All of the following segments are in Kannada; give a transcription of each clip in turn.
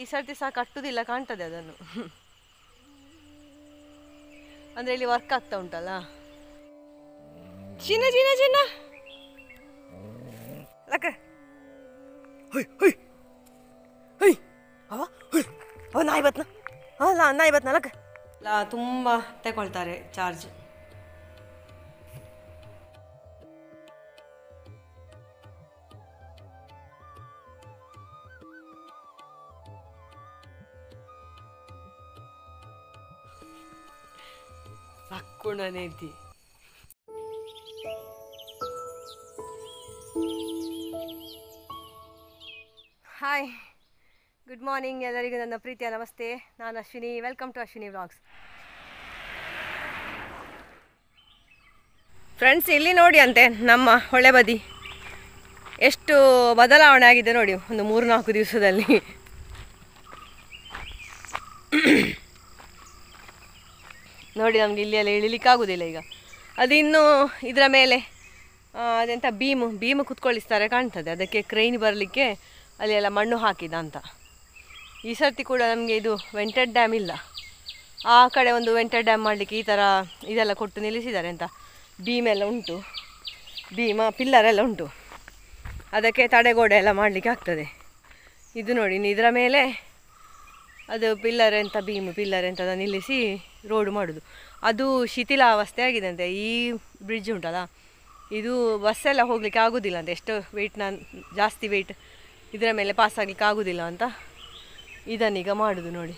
ಈ ಸರ್ತಿ ಸಹ ಕಟ್ಟುವುದಿಲ್ಲ ಕಾಣ್ತದೆ ಅದನ್ನು. ಅಂದರೆ ಇಲ್ಲಿ ವರ್ಕ್ ಆಗ್ತಾ ಉಂಟಲ್ಲ. ಚಿನ್ನ ಚಿನ್ನ ಚಿನ್ನ ಲಕ್ಕ ನಾಯಿ ಬತ್ನ ಅಲ್ಲ ನಾಯಿ ಬತ್ನ ಲಕ್ಕ ತುಂಬ ತಗೊಳ್ತಾರೆ ಚಾರ್ಜ್. ಸಕ್ಕುಣನೇತಿ. ಹಾಯ್, ಗುಡ್ ಮಾರ್ನಿಂಗ್ ಎಲ್ಲರಿಗೂ ನನ್ನ ಪ್ರೀತಿಯ ನಮಸ್ತೆ. ನಾನು Ashwini. Welcome to Ashwini vlogs. Friends, ಇಲ್ಲಿ ನೋಡಿ ಅಂತೆ ನಮ್ಮ ಹೊಳೆ ಬದಿ ಎಷ್ಟು ಬದಲಾವಣೆ ಆಗಿದೆ ನೋಡಿ ಒಂದು 3-4 ದಿವಸದಲ್ಲಿ. ನೋಡಿ, ನಮಗೆ ಇಲ್ಲಿ ಎಲ್ಲ ಇಳಿಲಿಕ್ಕಾಗೋದಿಲ್ಲ ಈಗ. ಅದು ಇನ್ನೂ ಇದರ ಮೇಲೆ ಅದೆಂಥ ಭೀಮು ಕುತ್ಕೊಳ್ಳಿಸ್ತಾರೆ ಕಾಣ್ತದೆ. ಅದಕ್ಕೆ ಕ್ರೈನ್ ಬರಲಿಕ್ಕೆ ಅಲ್ಲಿ ಎಲ್ಲ ಮಣ್ಣು ಹಾಕಿದ ಅಂತ. ಈ ಸರ್ತಿ ಕೂಡ ನಮಗೆ ಇದು ವೆಂಟೆಡ್ ಡ್ಯಾಮ್ ಇಲ್ಲ. ಆ ಕಡೆ ಒಂದು ವೆಂಟೆಡ್ ಡ್ಯಾಮ್ ಮಾಡಲಿಕ್ಕೆ ಈ ಥರ ಇದೆಲ್ಲ ಕೊಟ್ಟು ನಿಲ್ಲಿಸಿದ್ದಾರೆ ಅಂತ. ಭೀಮೆಲ್ಲ ಉಂಟು, ಪಿಲ್ಲರ್ ಎಲ್ಲ ಉಂಟು. ಅದಕ್ಕೆ ತಡೆಗೋಡೆ ಎಲ್ಲ ಮಾಡಲಿಕ್ಕೆ ಆಗ್ತದೆ. ಇದು ನೋಡಿ, ಇದರ ಮೇಲೆ ಅದು ಪಿಲ್ಲರ್ ಎಂತ ನಿಲ್ಲಿಸಿ ರೋಡು ಮಾಡೋದು. ಅದು ಶಿಥಿಲಾವಸ್ಥೆ ಆಗಿದೆ ಅಂತೆ. ಈ ಬ್ರಿಡ್ಜ್ ಉಂಟಲ್ಲ, ಇದು ಬಸ್ಸೆಲ್ಲ ಹೋಗಲಿಕ್ಕೆ ಆಗೋದಿಲ್ಲ ಅಂತ. ಎಷ್ಟು ಜಾಸ್ತಿ ವೆಯ್ಟ್ ಇದರ ಮೇಲೆ ಪಾಸ್ ಆಗಲಿಕ್ಕೆ ಆಗೋದಿಲ್ಲ ಅಂತ ಇದನ್ನೀಗ ಮಾಡೋದು ನೋಡಿ.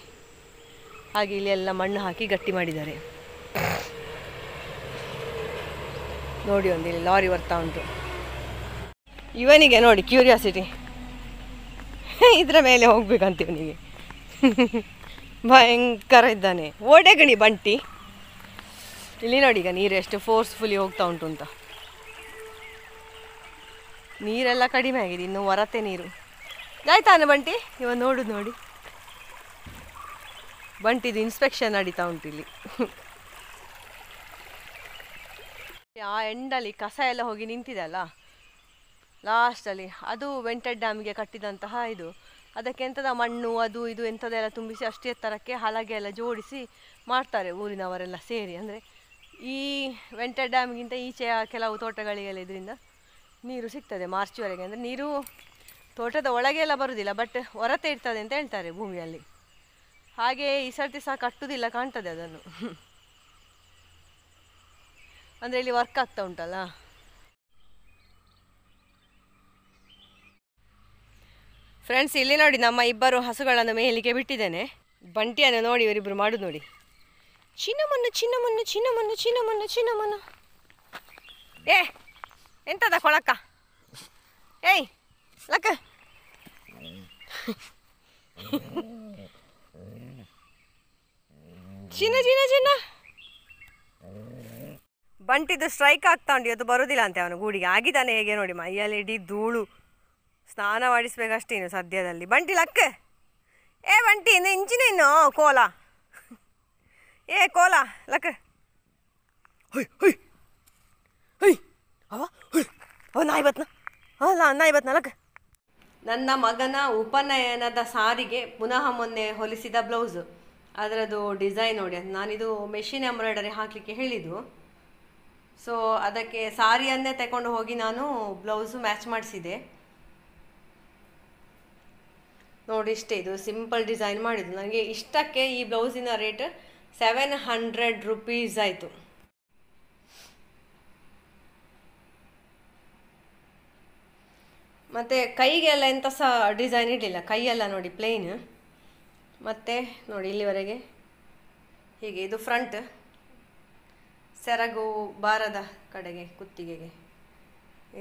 ಹಾಗೆ ಇಲ್ಲಿ ಎಲ್ಲ ಮಣ್ಣು ಹಾಕಿ ಗಟ್ಟಿ ಮಾಡಿದ್ದಾರೆ ನೋಡಿ. ಒಂದು ಇಲ್ಲಿ ಲಾರಿ ಬರ್ತಾ ಉಂಟು. ಇವನಿಗೆ ನೋಡಿ ಕ್ಯೂರಿಯಾಸಿಟಿ, ಇದರ ಮೇಲೆ ಹೋಗ್ಬೇಕಂತ ಇವನಿಗೆ. ಭಯಂಕರ ಇದ್ದಾನೆ, ಓಡೆಗಣಿ ಬಂಟಿ. ಇಲ್ಲಿ ನೋಡಿ ಈಗ ನೀರು ಎಷ್ಟು ಫೋರ್ಸ್ಫುಲಿ ಹೋಗ್ತಾ ಉಂಟು ಅಂತ. ನೀರೆಲ್ಲ ಕಡಿಮೆ ಆಗಿದೆ, ಇನ್ನು ಹೊರತೆ ನೀರು. ಆಯ್ತಾನೆ ಬಂಟಿ, ಇವ ನೋಡುದು ನೋಡಿ. ಬಂಟಿದು ಇನ್ಸ್ಪೆಕ್ಷನ್ ನಡೀತಾ ಉಂಟು ಇಲ್ಲಿ. ಆ ಎಂಡಲ್ಲಿ ಕಸ ಎಲ್ಲ ಹೋಗಿ ನಿಂತಿದೆ ಅಲ್ಲ ಲಾಸ್ಟಲ್ಲಿ, ಅದು ವೆಂಟೆಡ್ ಡ್ಯಾಮ್ಗೆ ಕಟ್ಟಿದಂತಹ ಇದು. ಅದಕ್ಕೆ ಎಂಥದ ಮಣ್ಣು ಅದು ಇದು ಎಂಥದೆಲ್ಲ ತುಂಬಿಸಿ ಅಷ್ಟು ಎತ್ತರಕ್ಕೆ ಹಲಗೆ ಎಲ್ಲ ಜೋಡಿಸಿ ಮಾಡ್ತಾರೆ ಊರಿನವರೆಲ್ಲ ಸೇರಿ. ಅಂದರೆ ಈ ವೆಂಟೆಡ್ ಡ್ಯಾಮ್ಗಿಂತ ಈಚೆಯ ಕೆಲವು ತೋಟಗಳಿಗೆಲ್ಲ ಇದರಿಂದ ನೀರು ಸಿಗ್ತದೆ ಮಾರ್ಚ್ವರೆಗೆ. ಅಂದರೆ ನೀರು ತೋಟದ ಒಳಗೆ ಎಲ್ಲ ಬರುವುದಿಲ್ಲ, ಬಟ್ ಹೊರತೆ ಇರ್ತದೆ ಅಂತ ಹೇಳ್ತಾರೆ ಭೂಮಿಯಲ್ಲಿ. ಹಾಗೆ ಈ ಸರ್ತಿ ಸಹ ಕಟ್ಟುವುದಿಲ್ಲ ಕಾಣ್ತದೆ ಅದನ್ನು. ಅಂದರೆ ಇಲ್ಲಿ ವರ್ಕ್ ಆಗ್ತಾ ಉಂಟಲ್ಲ. ಫ್ರೆಂಡ್ಸ್, ಇಲ್ಲಿ ನೋಡಿ ನಮ್ಮ 2 ಹಸುಗಳನ್ನು ಮೇಯಲಿಕ್ಕೆ ಬಿಟ್ಟಿದ್ದೇನೆ. ಬಂಟಿಯನ್ನು ನೋಡಿ ಇವರಿಬ್ಬರು ಮಾಡೋದು ನೋಡಿ. ಚಿನ್ನಮಣ್ಣು. ಏ ಎಂತದ ಕೊಳಕ? ಏಯ್ ಲಕ್ಕ ಚಿನ್ನ ಬಂಟಿದು ಸ್ಟ್ರೈಕ್ ಆಗ್ತಾ ಉಂಟು. ಇವತ್ತು ಬರೋದಿಲ್ಲ ಅಂತೆ ಅವನು ಗೂಡಿಗೆ. ಆಗಿದ್ದಾನೆ ಹೇಗೆ ನೋಡಿ, ಮೈಯಲ್ಲಿ ಇಡೀ ಧೂಳು. ಸ್ನಾನ ಮಾಡಿಸ್ಬೇಕಷ್ಟೇ ಇನ್ನು ಸದ್ಯದಲ್ಲಿ. ಬಂಟಿ ಲಕ್ಕ, ಏ ಬಂಟಿ ಇನ್ನು ಇಂಚಿನ ಇನ್ನು ಕೋಲ, ಏ ಕೋಲ ಲಕ್ಕ. ನಾಯಿ ಬತ್ನ ಅಲ್ಲ ನಾಯಿ ಬತ್ನ ಲಕ್ಕ. ನನ್ನ ಮಗನ ಉಪನಯನದ ಸಾರಿಗೆ ಪುನಃ ಮೊನ್ನೆ ಹೊಲಿಸಿದ ಬ್ಲೌಸು, ಅದರದ್ದು ಡಿಸೈನ್ ನೋಡಿ. ನಾನಿದು ಮೆಷಿನ್ ಎಂಬ್ರಾಯ್ಡರಿ ಹಾಕಲಿಕ್ಕೆ ಹೇಳಿದ್ದು. ಸೊ ಅದಕ್ಕೆ ಸಾರಿಯನ್ನೇ ತಗೊಂಡು ಹೋಗಿ ನಾನು ಬ್ಲೌಸು ಮ್ಯಾಚ್ ಮಾಡಿಸಿದೆ ನೋಡಿ. ಇಷ್ಟೇ, ಇದು ಸಿಂಪಲ್ ಡಿಸೈನ್ ಮಾಡಿದ್ದು. ನನಗೆ ಇಷ್ಟಕ್ಕೆ ಈ ಬ್ಲೌಸಿನ ರೇಟ್ 700 ರೂಪೀಸ್ ಆಯಿತು. ಮತ್ತು ಕೈಗೆಲ್ಲ ಎಂಥ ಸಹ ಡಿಸೈನ್ ಇರಲಿಲ್ಲ, ಕೈಯೆಲ್ಲ ನೋಡಿ ಪ್ಲೇನ್. ಮತ್ತು ನೋಡಿ ಇಲ್ಲಿವರೆಗೆ ಹೀಗೆ, ಇದು ಫ್ರಂಟ್, ಸೆರಗು ಬಾರದ ಕಡೆಗೆ ಕುತ್ತಿಗೆಗೆ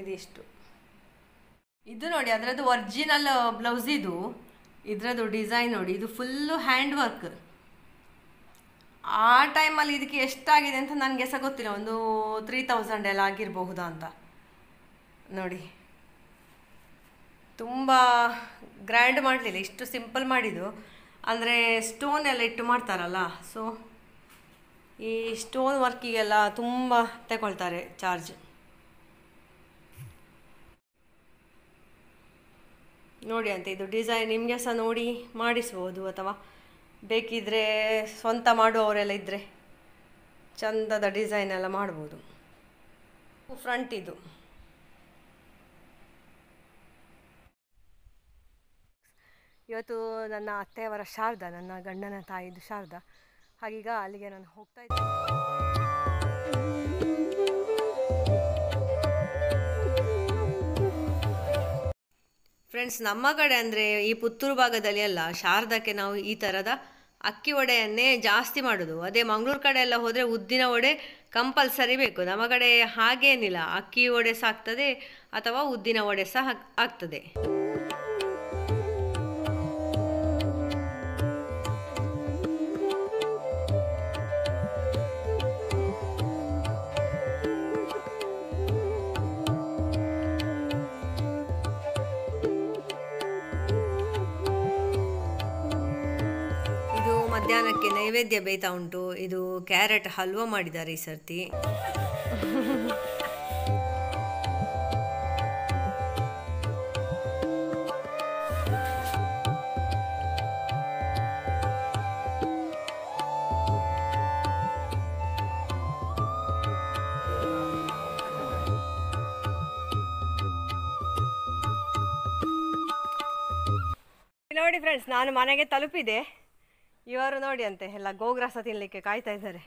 ಇದಿಷ್ಟು. ಇದು ನೋಡಿ ಅದರದ್ದು ಒರಿಜಿನಲ್ ಬ್ಲೌಸ್. ಇದರದ್ದು ಡಿಸೈನ್ ನೋಡಿ, ಇದು ಫುಲ್ಲು ಹ್ಯಾಂಡ್ ವರ್ಕ್. ಆ ಟೈಮಲ್ಲಿ ಇದಕ್ಕೆ ಎಷ್ಟಾಗಿದೆ ಅಂತ ನನಗೆ ಸಹ ಗೊತ್ತಿಲ್ಲ, ಒಂದು 3000 ಎಲ್ಲ ಆಗಿರಬಹುದಾ ಅಂತ ನೋಡಿ. ತುಂಬ ಗ್ರ್ಯಾಂಡ್ ಮಾಡಲಿಲ್ಲ, ಇಷ್ಟು ಸಿಂಪಲ್ ಮಾಡಿದ್ದು. ಅಂದರೆ ಸ್ಟೋನ್ ಎಲ್ಲ ಇಟ್ಟು ಮಾಡ್ತಾರಲ್ಲ, ಸೊ ಈ ಸ್ಟೋನ್ ವರ್ಕಿಗೆಲ್ಲ ತುಂಬ ತಗೊಳ್ತಾರೆ ಚಾರ್ಜ್. ನೋಡಿ ಅಂತ ಇದು ಡಿಸೈನ್ ನಿಮಗೆ ಸಹ ನೋಡಿ ಮಾಡಿಸ್ಬೋದು, ಅಥವಾ ಬೇಕಿದ್ದರೆ ಸ್ವಂತ ಮಾಡುವವರೆಲ್ಲ ಇದ್ದರೆ ಚಂದದ ಡಿಸೈನ್ ಎಲ್ಲ ಮಾಡ್ಬೋದು. ಫ್ರಂಟ್ ಇದು. ಇವತ್ತು ನನ್ನ ಅತ್ತೆಯವರ ಶಾರದಾ, ನನ್ನ ಗಂಡನ ತಾಯಿದು ಶಾರದಾ. ಹಾಗೀಗ ಅಲ್ಲಿಗೆ ನಾನು ಹೋಗ್ತಾ ಇದ್ದೆ. ಫ್ರೆಂಡ್ಸ್, ನಮ್ಮ ಕಡೆ ಅಂದರೆ ಈ ಪುತ್ತೂರು ಭಾಗದಲ್ಲಿ ಎಲ್ಲ ಶಾರದಕ್ಕೆ ನಾವು ಈ ಥರದ ಅಕ್ಕಿ ವಡೆಯನ್ನೇ ಜಾಸ್ತಿ ಮಾಡೋದು. ಅದೇ ಮಂಗಳೂರು ಕಡೆ ಎಲ್ಲ ಹೋದರೆ ಉದ್ದಿನ ವಡೆ ಕಂಪಲ್ಸರಿ ಬೇಕು. ನಮ್ಮ ಕಡೆ ಹಾಗೇನಿಲ್ಲ, ಅಕ್ಕಿ ವಡೆ ಸಹ ಆಗ್ತದೆ ಅಥವಾ ಉದ್ದಿನ ವಡೆ ಸಹ ಆಗ್ತದೆ. ಮಧ್ಯಾಹ್ನಕ್ಕೆ ನೈವೇದ್ಯ ಬೇಯ್ತಾ ಉಂಟು. ಇದು ಕ್ಯಾರೆಟ್ ಹಲ್ವಾ ಮಾಡಿದ್ದಾರೆ ಈ ಸರ್ತಿ. ನೋಡಿ ಫ್ರೆಂಡ್ಸ್, ನಾನು ಮನೆಗೆ ತಲುಪಿದೆ. ಇವರು ನೋಡಿ ಅಂತೆ ಎಲ್ಲ ಗೋಗ್ರಾಸ ತಿನ್ನಲಿಕ್ಕೆ ಕಾಯ್ತಾ ಇದ್ದಾರೆ.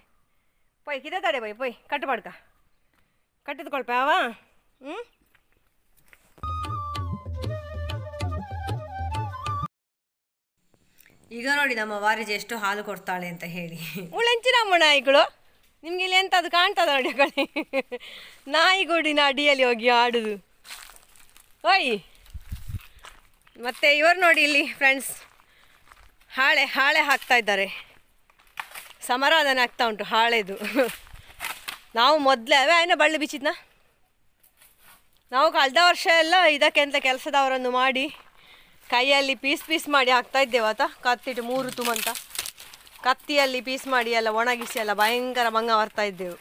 ಪೊಯ್ ಕಿದೆ ತಡೆ ಬೈ ಪೊಯ್ ಕಟ್ಟು ಪಡ್ಕ ಕಟ್ಟಿದ್ಕೊಳ್ಪ ಅವ. ಈಗ ನೋಡಿ ನಮ್ಮ ವಾರಿಜೆ ಎಷ್ಟು ಹಾಲು ಕೊಡ್ತಾಳೆ ಅಂತ ಹೇಳಿ. ಉಳೆಂಚಿನ ಅಮ್ಮ ನಾಯಿಗಳು ನಿಮ್ಗೆ ಇಲ್ಲಿ ಎಂಥದ್ದು ಕಾಣ್ತದ ನೋಡಿ ಕಣೆ. ನಾಯಿಗೂಡಿನ ಅಡಿಯಲ್ಲಿ ಹೋಗಿ ಆಡುದು. ಓಯ್ ಮತ್ತೆ ಇವರು ನೋಡಿ ಇಲ್ಲಿ ಫ್ರೆಂಡ್ಸ್ ಹಾಳೆ ಹಾಕ್ತಾ ಇದ್ದಾರೆ. ಸಮಾರಾಧನೆ ಆಗ್ತಾ ಉಂಟು ಹಾಳೆದು. ನಾವು ಮೊದಲೇ ಏನೋ ಬಳ್ಳಿ ಬಿಚ್ಚಿದ್ನ ನಾವು ಕಳೆದ ವರ್ಷ ಎಲ್ಲ ಇದಕ್ಕೆ ಅಂತ ಕೆಲಸದವರನ್ನು ಮಾಡಿ ಕೈಯಲ್ಲಿ ಪೀಸ್ ಮಾಡಿ ಹಾಕ್ತಾ ಇದ್ದೇವೆ ಆತ. ಕತ್ತಿಟ್ಟು 3 ತುಮಂತ ಕತ್ತಿಯಲ್ಲಿ ಪೀಸ್ ಮಾಡಿ ಎಲ್ಲ ಒಣಗಿಸಿ ಎಲ್ಲ ಭಯಂಕರ ಮಂಗ ಬರ್ತಾ ಇದ್ದೆವು.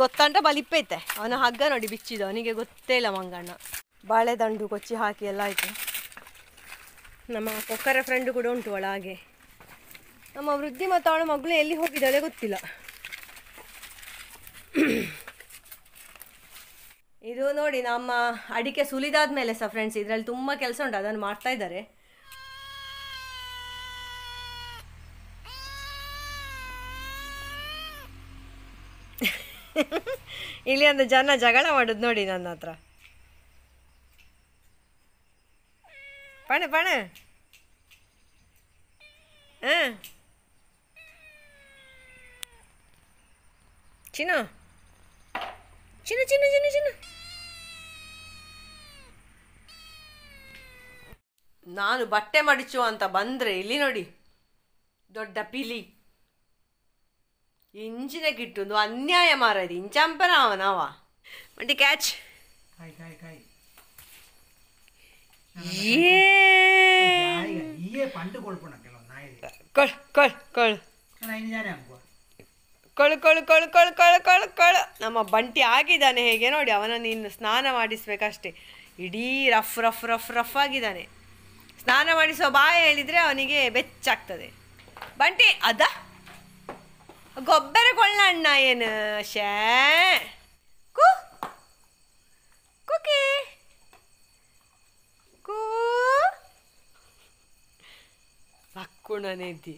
ಗೊತ್ತಂಟ ಬಲಿಪ್ಪೈತೆ ಅವನ ಹಗ್ಗ ನೋಡಿ ಬಿಚ್ಚಿದ್ದು, ಅವನಿಗೆ ಗೊತ್ತೇ ಇಲ್ಲ ಮಂಗಣ್ಣ. ಬಾಳೆದಂಡು ಕೊಚ್ಚಿ ಹಾಕಿ ಎಲ್ಲ ಆಯಿತು. ನಮ್ಮ ಕೊಕ್ಕರ ಫ್ರೆಂಡು ಕೂಡ ಉಂಟು ಒಳಗೆ. ನಮ್ಮ ವೃದ್ಧಿ ಮತ್ತು ಅವಳ ಮಗಳು ಎಲ್ಲಿ ಹೋಗಿದ್ದಾಳೆ ಗೊತ್ತಿಲ್ಲ. ಇದು ನೋಡಿ ನಮ್ಮ ಅಡಿಕೆ ಸುಲಿದಾದ ಮೇಲೆ ಸಹ ಫ್ರೆಂಡ್ಸ್ ಇದರಲ್ಲಿ ತುಂಬ ಕೆಲಸ ಉಂಟು, ಅದನ್ನು ಮಾಡ್ತಾ ಇದ್ದಾರೆ. ಇಲ್ಲಿ ಒಂದು ಜನ ಜಗಳ ಮಾಡೋದು ನೋಡಿ ನನ್ನ ಹತ್ರ. ಪಣ ಚಿನ್ನು ಚಿನ್ನು ಚಿನ್ನು ಚಿನ್ನು ಚಿನ್ನು ನಾನು ಬಟ್ಟೆ ಮಡಿಚುವ ಅಂತ ಬಂದರೆ ಇಲ್ಲಿ ನೋಡಿ ದೊಡ್ಡ ಪಿಲಿ ಇಂಚಿನ ಕಿಟ್ಟುಂದು ಅನ್ಯಾಯ ಮಾರದು ಇಂಚಂಪರ ಅವನವ ಮಂಟಿ ಕ್ಯಾಚ್ ಕೊಳು ನಮ್ಮ ಬಂಟಿ ಆಗಿದ್ದಾನೆ ಹೇಗೆ ನೋಡಿ. ಅವನನ್ನು ಇನ್ನು ಸ್ನಾನ ಮಾಡಿಸ್ಬೇಕಷ್ಟೆ. ಇಡೀ ರಫ್ ಆಗಿದ್ದಾನೆ. ಸ್ನಾನ ಮಾಡಿಸುವ ಬಾಯ ಹೇಳಿದರೆ ಅವನಿಗೆ ಬೆಚ್ಚಾಗ್ತದೆ. ಬಂಟಿ ಅದ ಗೊಬ್ಬರ ಕೊಳ್ಳಣ್ಣ ಏನು ಶೇ ಕುಕಿ ಕೂ ಪಕ್ಕುಣನೆದ್ದಿ